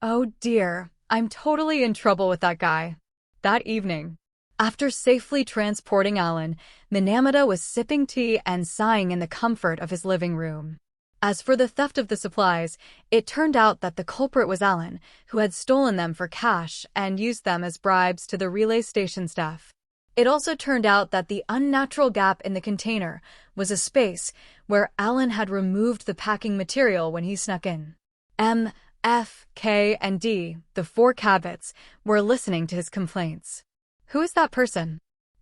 Oh dear, I'm totally in trouble with that guy. That evening, after safely transporting Alan, Minamata was sipping tea and sighing in the comfort of his living room. As for the theft of the supplies, it turned out that the culprit was Alan, who had stolen them for cash and used them as bribes to the relay station staff. It also turned out that the unnatural gap in the container was a space where Alan had removed the packing material when he snuck in. M, F, K, and D, the four Cabots, were listening to his complaints. Who is that person?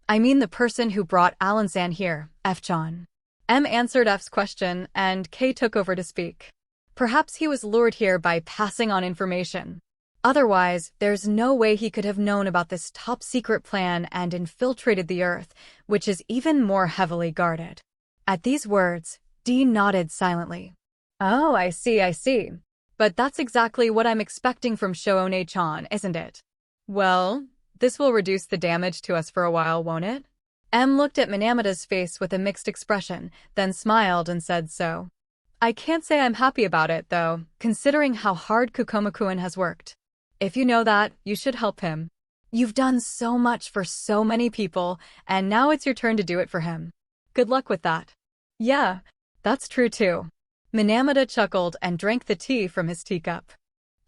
I mean the person who brought Alan-san here, F. John. M answered F's question, and K took over to speak. Perhaps he was lured here by passing on information. Otherwise, there's no way he could have known about this top-secret plan and infiltrated the Earth, which is even more heavily guarded. At these words, D nodded silently. Oh, I see. But that's exactly what I'm expecting from Shoone-chan, isn't it? Well, this will reduce the damage to us for a while, won't it? M looked at Minamata's face with a mixed expression, then smiled and said so. I can't say I'm happy about it, though, considering how hard Kukomakuen has worked. If you know that, you should help him. You've done so much for so many people, and now it's your turn to do it for him. Good luck with that. Yeah, that's true too. Minamata chuckled and drank the tea from his teacup.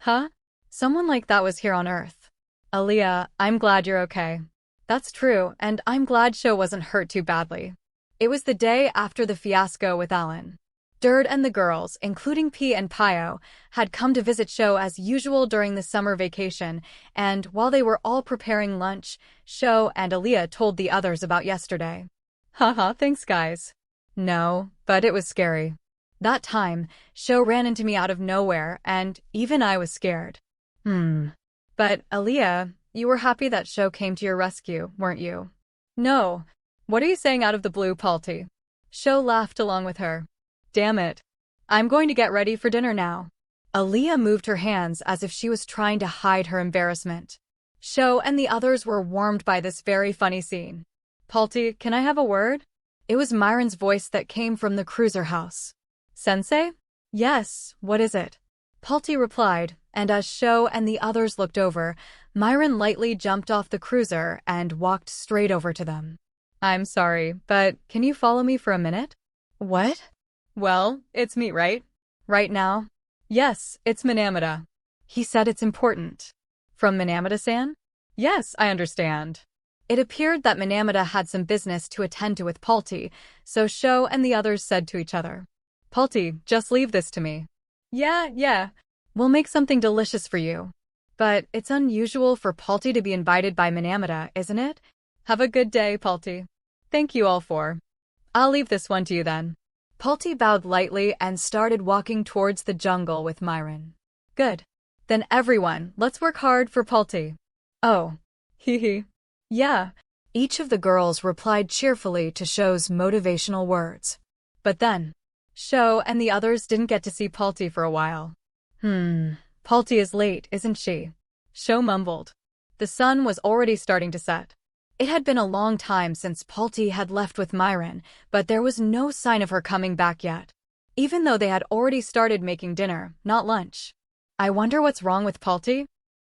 Huh? Someone like that was here on Earth. Aaliyah, I'm glad you're okay. That's true, and I'm glad Sho wasn't hurt too badly. It was the day after the fiasco with Alan. Dird and the girls, including P and Pio, had come to visit Sho as usual during the summer vacation, and while they were all preparing lunch, Sho and Aaliyah told the others about yesterday. Haha, thanks guys. No, but it was scary. That time, Sho ran into me out of nowhere, and even I was scared. But, Aaliyah, you were happy that Sho came to your rescue, weren't you? No. What are you saying out of the blue, Palti? Sho laughed along with her. Damn it. I'm going to get ready for dinner now. Aaliyah moved her hands as if she was trying to hide her embarrassment. Sho and the others were warmed by this very funny scene. Palti, can I have a word? It was Myron's voice that came from the cruiser house. Sensei? Yes, what is it? Palti replied, and as Sho and the others looked over, Myron lightly jumped off the cruiser and walked straight over to them. I'm sorry, but can you follow me for a minute? What? Well, it's me, right? Right now? Yes, it's Minamata. He said it's important. From Minamata-san? Yes, I understand. It appeared that Minamata had some business to attend to with Palti, so Sho and the others said to each other, Palti, just leave this to me. Yeah. We'll make something delicious for you. But it's unusual for Palti to be invited by Minamata, isn't it? Have a good day, Palti. Thank you all for. I'll leave this one to you then. Palti bowed lightly and started walking towards the jungle with Myron. Good. Then everyone, let's work hard for Palti. Oh. Hee. Yeah. Each of the girls replied cheerfully to Sho's motivational words. But then, Sho and the others didn't get to see Palti for a while. Palti is late, isn't she? Sho mumbled. The sun was already starting to set. It had been a long time since Palti had left with Myron, but there was no sign of her coming back yet. Even though they had already started making dinner, not lunch. I wonder what's wrong with Palti?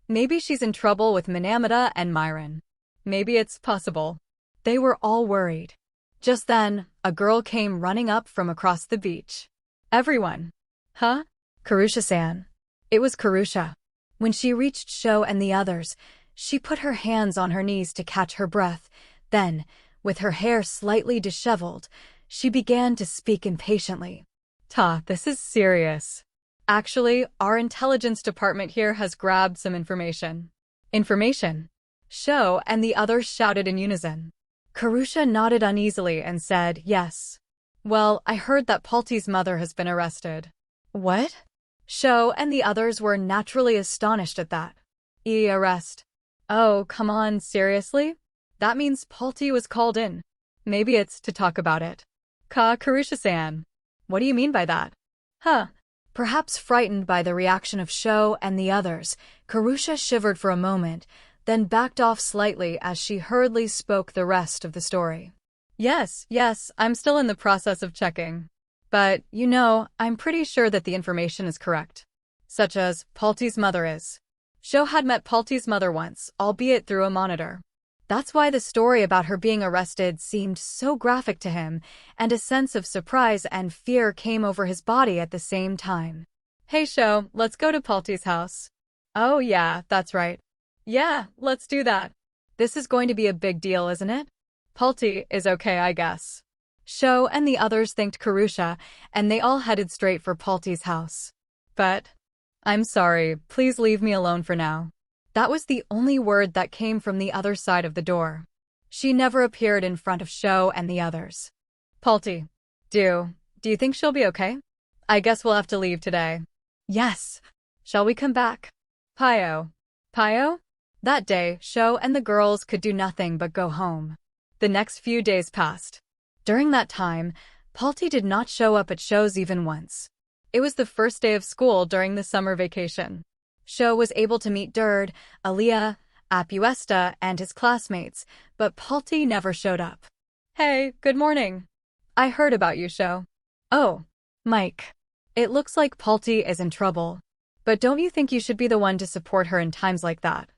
Maybe she's in trouble with Minamata and Myron. Maybe it's possible. They were all worried. Just then, a girl came running up from across the beach. Everyone. Huh? Karusha-san. It was Karusha. When she reached Sho and the others, she put her hands on her knees to catch her breath. Then, with her hair slightly disheveled, she began to speak impatiently. This is serious. Actually, our intelligence department here has grabbed some information. Information? Sho and the others shouted in unison. Karusha nodded uneasily and said, yes. Well, I heard that Palti's mother has been arrested. What? Sho and the others were naturally astonished at that. Arrest. Oh, come on, seriously? That means Palti was called in. Maybe it's to talk about it. Karusha-san. What do you mean by that? Perhaps frightened by the reaction of Sho and the others, Karusha shivered for a moment, then backed off slightly as she hurriedly spoke the rest of the story. Yes, I'm still in the process of checking. But, I'm pretty sure that the information is correct. such as Palti's mother is. Sho had met Palti's mother once, albeit through a monitor. That's why the story about her being arrested seemed so graphic to him, and a sense of surprise and fear came over his body at the same time. Hey Sho, let's go to Palti's house. Oh yeah, that's right. Yeah, let's do that. This is going to be a big deal, isn't it? Palti is okay, I guess. Sho and the others thanked Karusha, and they all headed straight for Palti's house. But, I'm sorry, please leave me alone for now. That was the only word that came from the other side of the door. She never appeared in front of Sho and the others. Palti, do you think she'll be okay? I guess we'll have to leave today. Yes. Shall we come back? Pio. Pio? That day, Sho and the girls could do nothing but go home. The next few days passed. During that time, Palti did not show up at Sho's even once. It was the first day of school during the summer vacation. Sho was able to meet Dird, Aaliyah, Apuesta, and his classmates, but Palti never showed up. Hey, good morning. I heard about you, Sho. Oh, Mike. It looks like Palti is in trouble. But don't you think you should be the one to support her in times like that?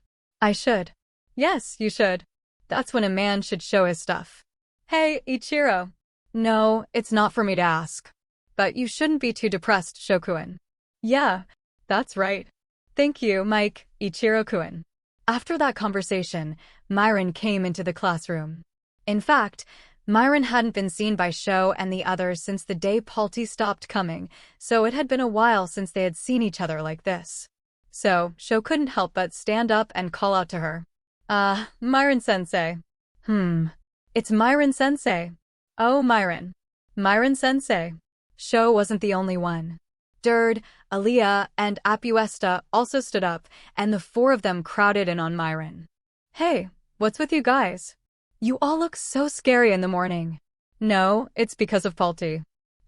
I should. Yes, you should. That's when a man should show his stuff. Hey, Ichiro. No, it's not for me to ask. But you shouldn't be too depressed, Shokuin. Yeah, that's right. Thank you, Mike, Ichiro-kun. After that conversation, Myron came into the classroom. In fact, Myron hadn't been seen by Sho and the others since the day Palti stopped coming, so it had been a while since they had seen each other like this. So, Sho couldn't help but stand up and call out to her. Myron-sensei. It's Myron-sensei. Oh, Myron. Myron-sensei. Sho wasn't the only one. Dird, Aaliyah, and Apuesta also stood up, and the four of them crowded in on Myron. Hey, what's with you guys? You all look so scary in the morning. No, it's because of Palti.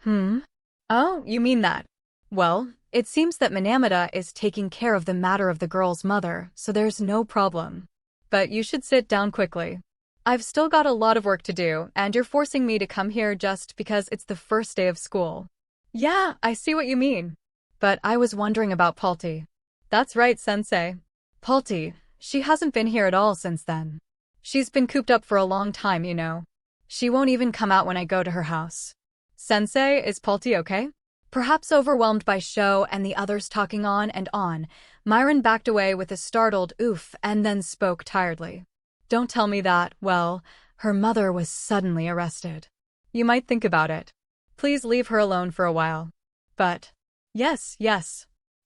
Oh, you mean that? Well, it seems that Minamata is taking care of the matter of the girl's mother, so there's no problem. But you should sit down quickly. I've still got a lot of work to do, and you're forcing me to come here just because it's the first day of school. Yeah, I see what you mean. But I was wondering about Palti. That's right, Sensei. Palti, she hasn't been here at all since then. She's been cooped up for a long time, you know. She won't even come out when I go to her house. Sensei, is Palti okay? Perhaps overwhelmed by Sho and the others talking on and on, Myron backed away with a startled oof and then spoke tiredly. Don't tell me that, well, her mother was suddenly arrested. You might think about it. Please leave her alone for a while. But, yes.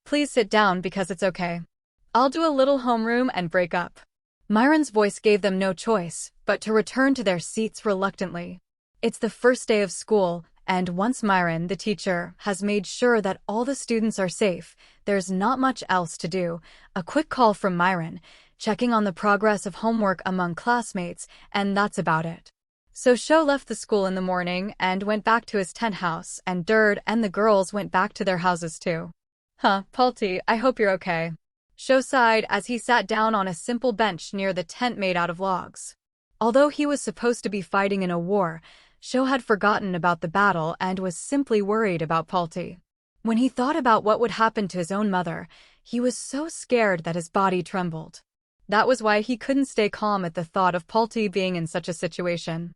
Please sit down because it's okay. I'll do a little homeroom and break up. Myron's voice gave them no choice but to return to their seats reluctantly. It's the first day of school, and once Myron, the teacher, has made sure that all the students are safe, there's not much else to do. A quick call from Myron, checking on the progress of homework among classmates, and that's about it. So Sho left the school in the morning and went back to his tent house, and Dird and the girls went back to their houses too. Palti, I hope you're okay. Sho sighed as he sat down on a simple bench near the tent made out of logs. Although he was supposed to be fighting in a war, Sho had forgotten about the battle and was simply worried about Palti. When he thought about what would happen to his own mother, he was so scared that his body trembled. That was why he couldn't stay calm at the thought of Palti being in such a situation.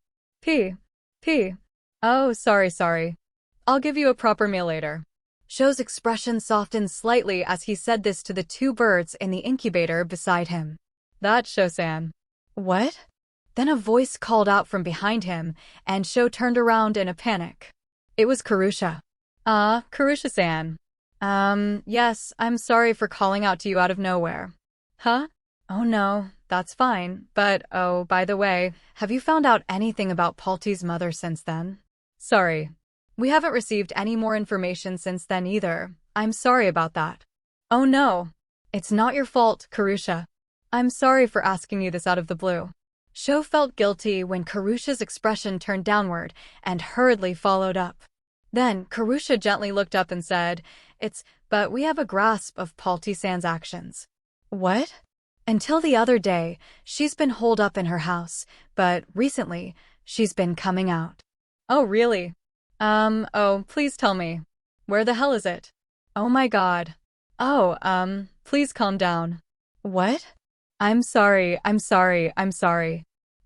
Oh, sorry. I'll give you a proper meal later. Sho's expression softened slightly as he said this to the two birds in the incubator beside him. That's Sho-san. What? Then a voice called out from behind him, and Sho turned around in a panic. It was Karusha. Karusha-san. Yes, I'm sorry for calling out to you out of nowhere. Huh? Oh no, that's fine, but oh, by the way, have you found out anything about Palti's mother since then? Sorry. We haven't received any more information since then either. I'm sorry about that. Oh no. It's not your fault, Karusha. I'm sorry for asking you this out of the blue. Sho felt guilty when Karusha's expression turned downward and hurriedly followed up. Then Karusha gently looked up and said, but we have a grasp of Palti-san's actions. What? Until the other day, she's been holed up in her house, but recently, she's been coming out. Oh really? Please tell me. Where the hell is it? Oh my god. Oh, please calm down. What? I'm sorry.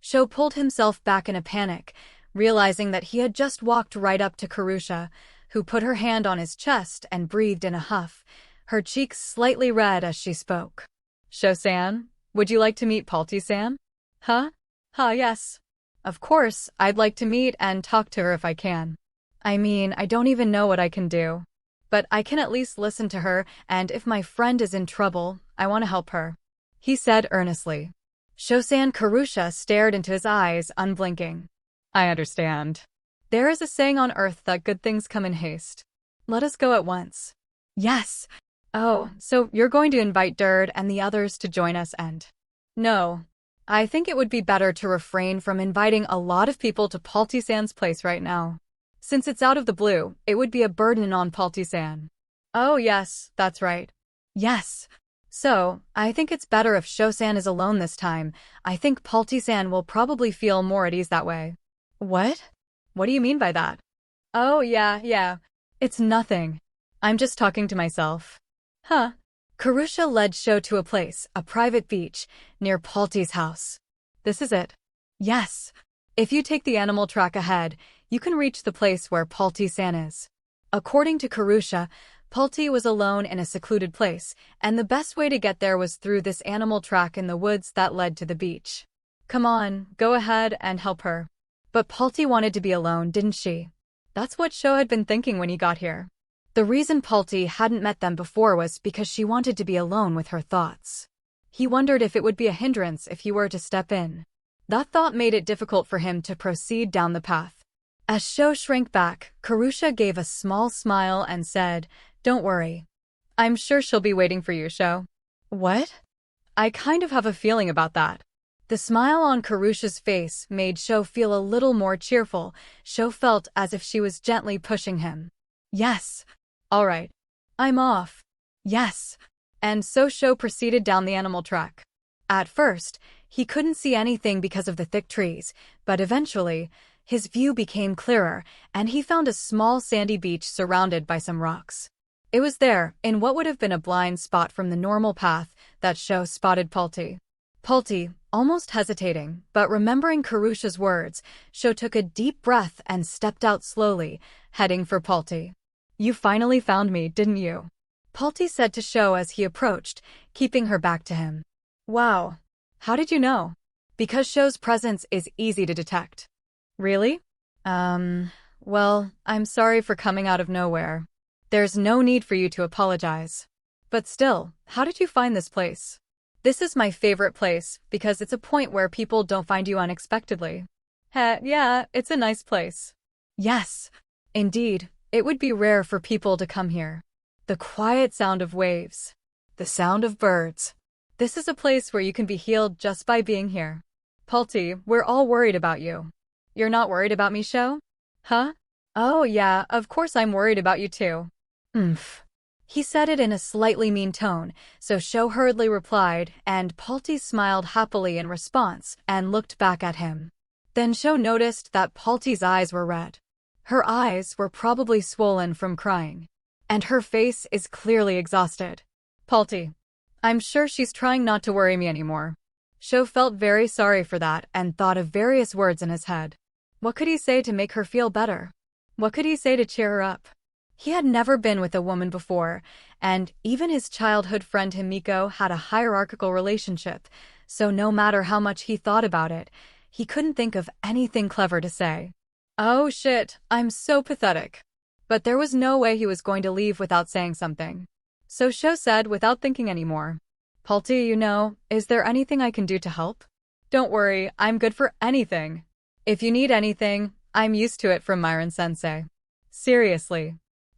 Sho pulled himself back in a panic, realizing that he had just walked right up to Karusha, who put her hand on his chest and breathed in a huff, her cheeks slightly red as she spoke. Sho-san, would you like to meet Palti-san? Huh? Yes. Of course, I'd like to meet and talk to her if I can. I mean, I don't even know what I can do. But I can at least listen to her, and if my friend is in trouble, I want to help her. He said earnestly. Shosan Karusha stared into his eyes, unblinking. I understand. There is a saying on Earth that good things come in haste. Let us go at once. Yes. Oh, so you're going to invite Dird and the others to join us and... No. I think it would be better to refrain from inviting a lot of people to Palti-san's place right now. Since it's out of the blue, it would be a burden on Palti-san. Oh yes, that's right. Yes. So, I think it's better if Shosan is alone this time. I think Palti-san will probably feel more at ease that way. What? What do you mean by that? Oh yeah. It's nothing. I'm just talking to myself. Huh. Karusha led Sho to a place, a private beach, near Palti's house. This is it. Yes. If you take the animal track ahead, you can reach the place where Palti-san is. According to Karusha, Palti was alone in a secluded place, and the best way to get there was through this animal track in the woods that led to the beach. Come on, go ahead and help her. But Palti wanted to be alone, didn't she? That's what Sho had been thinking when he got here. The reason Palti hadn't met them before was because she wanted to be alone with her thoughts. He wondered if it would be a hindrance if he were to step in. That thought made it difficult for him to proceed down the path. As Sho shrank back, Karusha gave a small smile and said, Don't worry. I'm sure she'll be waiting for you, Sho. What? I kind of have a feeling about that. The smile on Karusha's face made Sho feel a little more cheerful. Sho felt as if she was gently pushing him. Yes. All right. I'm off. Yes. And so Sho proceeded down the animal track. At first, he couldn't see anything because of the thick trees, but eventually, his view became clearer, and he found a small sandy beach surrounded by some rocks. It was there, in what would have been a blind spot from the normal path, that Sho spotted Palti. Palti, almost hesitating, but remembering Karusha's words, Sho took a deep breath and stepped out slowly, heading for Palti. You finally found me, didn't you? Palti said to Sho as he approached, keeping her back to him. Wow. How did you know? Because Sho's presence is easy to detect. Really? Well, I'm sorry for coming out of nowhere. There's no need for you to apologize. But still, how did you find this place? This is my favorite place, because it's a point where people don't find you unexpectedly. Yeah, it's a nice place. Yes, indeed, it would be rare for people to come here. The quiet sound of waves. The sound of birds. This is a place where you can be healed just by being here. Palti, we're all worried about you. You're not worried about me, Sho? Huh? Oh yeah, of course I'm worried about you too. He said it in a slightly mean tone, so Sho hurriedly replied, and Palti smiled happily in response and looked back at him. Then Sho noticed that Palti's eyes were red. Her eyes were probably swollen from crying. And her face is clearly exhausted. Palti. I'm sure she's trying not to worry me anymore. Sho felt very sorry for that and thought of various words in his head. What could he say to make her feel better? What could he say to cheer her up? He had never been with a woman before, and even his childhood friend Himiko had a hierarchical relationship, so no matter how much he thought about it, he couldn't think of anything clever to say. Oh shit, I'm so pathetic. But there was no way he was going to leave without saying something. So Sho said without thinking anymore, Palti, is there anything I can do to help? Don't worry, I'm good for anything. If you need anything, I'm used to it from Myron-sensei. Seriously.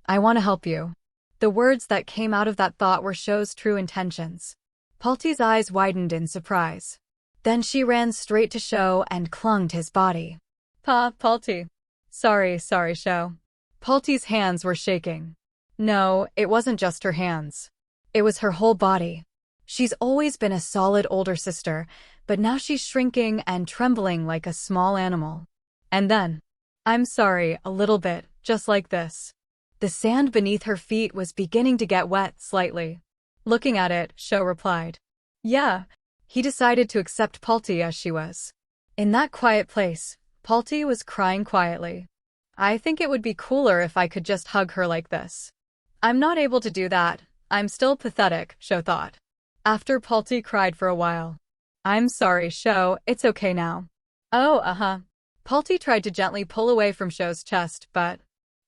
I want to help you. The words that came out of that thought were Sho's true intentions. Palti's eyes widened in surprise. Then she ran straight to Sho and clung to his body. Palti. Sorry, Sho. Palti's hands were shaking. No, it wasn't just her hands. It was her whole body. She's always been a solid older sister, but now she's shrinking and trembling like a small animal. And then, I'm sorry, a little bit, just like this. The sand beneath her feet was beginning to get wet slightly. Looking at it, Sho replied. Yeah. He decided to accept Palti as she was. In that quiet place, Palti was crying quietly. I think it would be cooler if I could just hug her like this. I'm not able to do that. I'm still pathetic, Sho thought. After Palti cried for a while. I'm sorry, Sho, it's okay now. Oh, Palti tried to gently pull away from Sho's chest, but...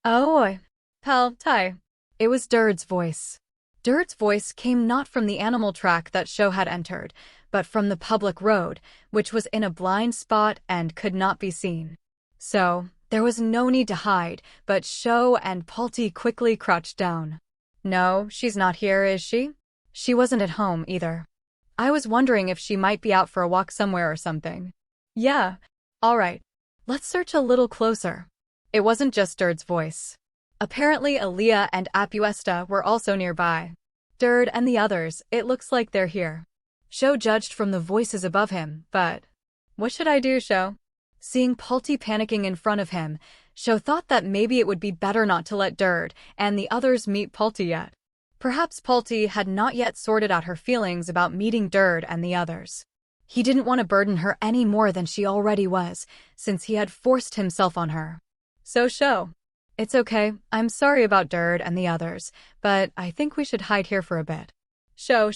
Oh, pal, Tai. It was Dird's voice. Dird's voice came not from the animal track that Sho had entered, but from the public road, which was in a blind spot and could not be seen. So, there was no need to hide, but Sho and Palti quickly crouched down. No, she's not here, is she? She wasn't at home, either. I was wondering if she might be out for a walk somewhere or something. Yeah. All right. Let's search a little closer. It wasn't just Dird's voice. Apparently Aaliyah and Apuesta were also nearby. Dird and the others, it looks like they're here. Sho judged from the voices above him, but... What should I do, Sho? Seeing Palti panicking in front of him, Sho thought that maybe it would be better not to let Dird and the others meet Palti yet. Perhaps Palti had not yet sorted out her feelings about meeting Dird and the others. He didn't want to burden her any more than she already was, since he had forced himself on her. So Sho, it's okay, I'm sorry about Dird and the others, but I think we should hide here for a bit. Sho.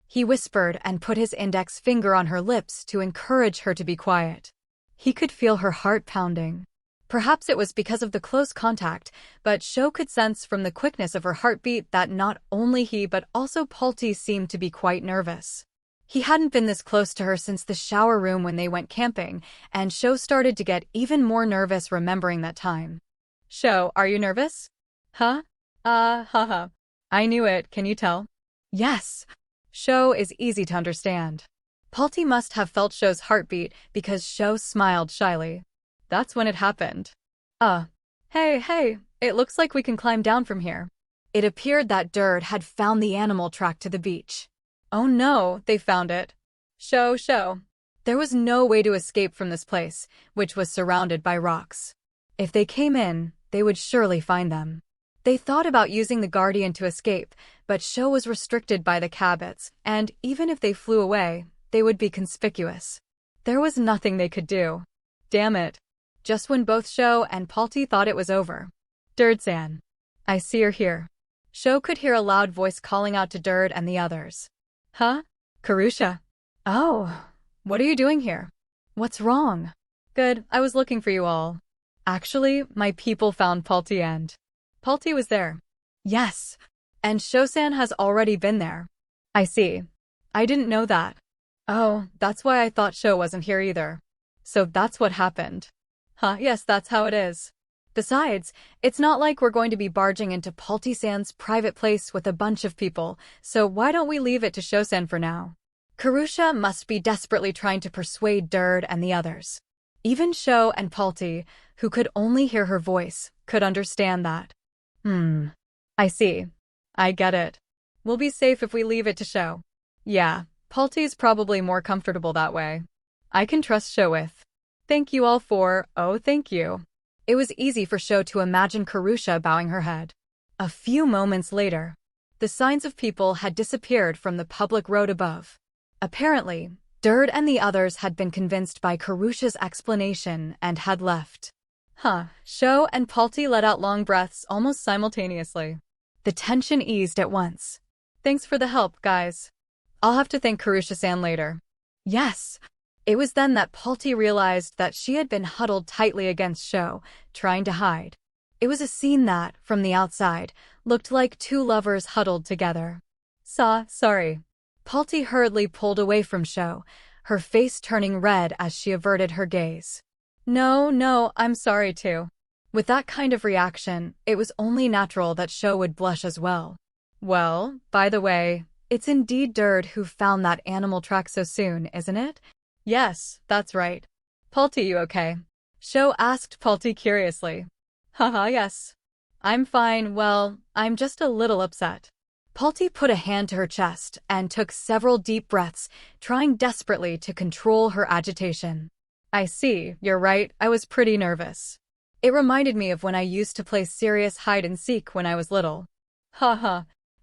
He whispered and put his index finger on her lips to encourage her to be quiet. He could feel her heart pounding. Perhaps it was because of the close contact, but Sho could sense from the quickness of her heartbeat that not only he but also Palti seemed to be quite nervous. He hadn't been this close to her since the shower room when they went camping, and Sho started to get even more nervous remembering that time. Sho, are you nervous? Huh? Haha. I knew it, can you tell? Yes. Sho is easy to understand. Palti must have felt Sho's heartbeat because Sho smiled shyly. That's when it happened. Hey, it looks like we can climb down from here. It appeared that Dird had found the animal track to the beach. Oh no, they found it. Sho. There was no way to escape from this place, which was surrounded by rocks. If they came in, they would surely find them. They thought about using the Guardian to escape, but Sho was restricted by the Cabots, and even if they flew away, they would be conspicuous. There was nothing they could do. Damn it. Just when both Sho and Palti thought it was over. Dird-san. I see you're here. Sho could hear a loud voice calling out to Dird and the others. Huh? Karusha? Oh, what are you doing here? What's wrong? Good, I was looking for you all. Actually, my people found Palti and... Palti was there. Yes. And Sho-san has already been there. I see. I didn't know that. Oh, that's why I thought Sho wasn't here either. So that's what happened. Huh, yes, that's how it is. Besides, it's not like we're going to be barging into Palti-san's private place with a bunch of people, so why don't we leave it to Sho-san for now? Karusha must be desperately trying to persuade Dird and the others. Even Sho and Palti, who could only hear her voice, could understand that. I see. I get it. We'll be safe if we leave it to Sho. Yeah, Palti's probably more comfortable that way. I can trust Sho with. Thank you all for, thank you. It was easy for Sho to imagine Karusha bowing her head. A few moments later, the signs of people had disappeared from the public road above. Apparently, Dird and the others had been convinced by Karusha's explanation and had left. Sho and Palti let out long breaths almost simultaneously. The tension eased at once. Thanks for the help, guys. I'll have to thank Karusha-san later. Yes. It was then that Palti realized that she had been huddled tightly against Sho, trying to hide. It was a scene that, from the outside, looked like two lovers huddled together. Sorry. Palti hurriedly pulled away from Sho, her face turning red as she averted her gaze. No, I'm sorry too. With that kind of reaction, it was only natural that Sho would blush as well. Well, by the way, it's indeed Dird who found that animal track so soon, isn't it? Yes, that's right. Palti, you okay? Sho asked Palti curiously. Yes. I'm fine, well, I'm just a little upset. Palti put a hand to her chest and took several deep breaths, trying desperately to control her agitation. I see, you're right, I was pretty nervous. It reminded me of when I used to play serious hide-and-seek when I was little.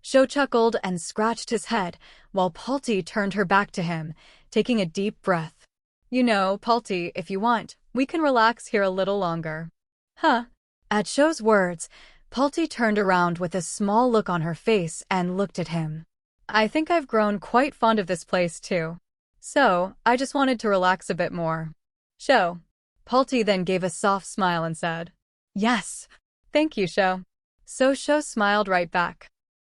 Sho chuckled and scratched his head, while Palti turned her back to him, taking a deep breath. You know, Palti, if you want, we can relax here a little longer. Huh? At Sho's words, Palti turned around with a small look on her face and looked at him. I think I've grown quite fond of this place too. So, I just wanted to relax a bit more. Sho. Palti then gave a soft smile and said, Yes. Thank you, Sho. So Sho smiled right back.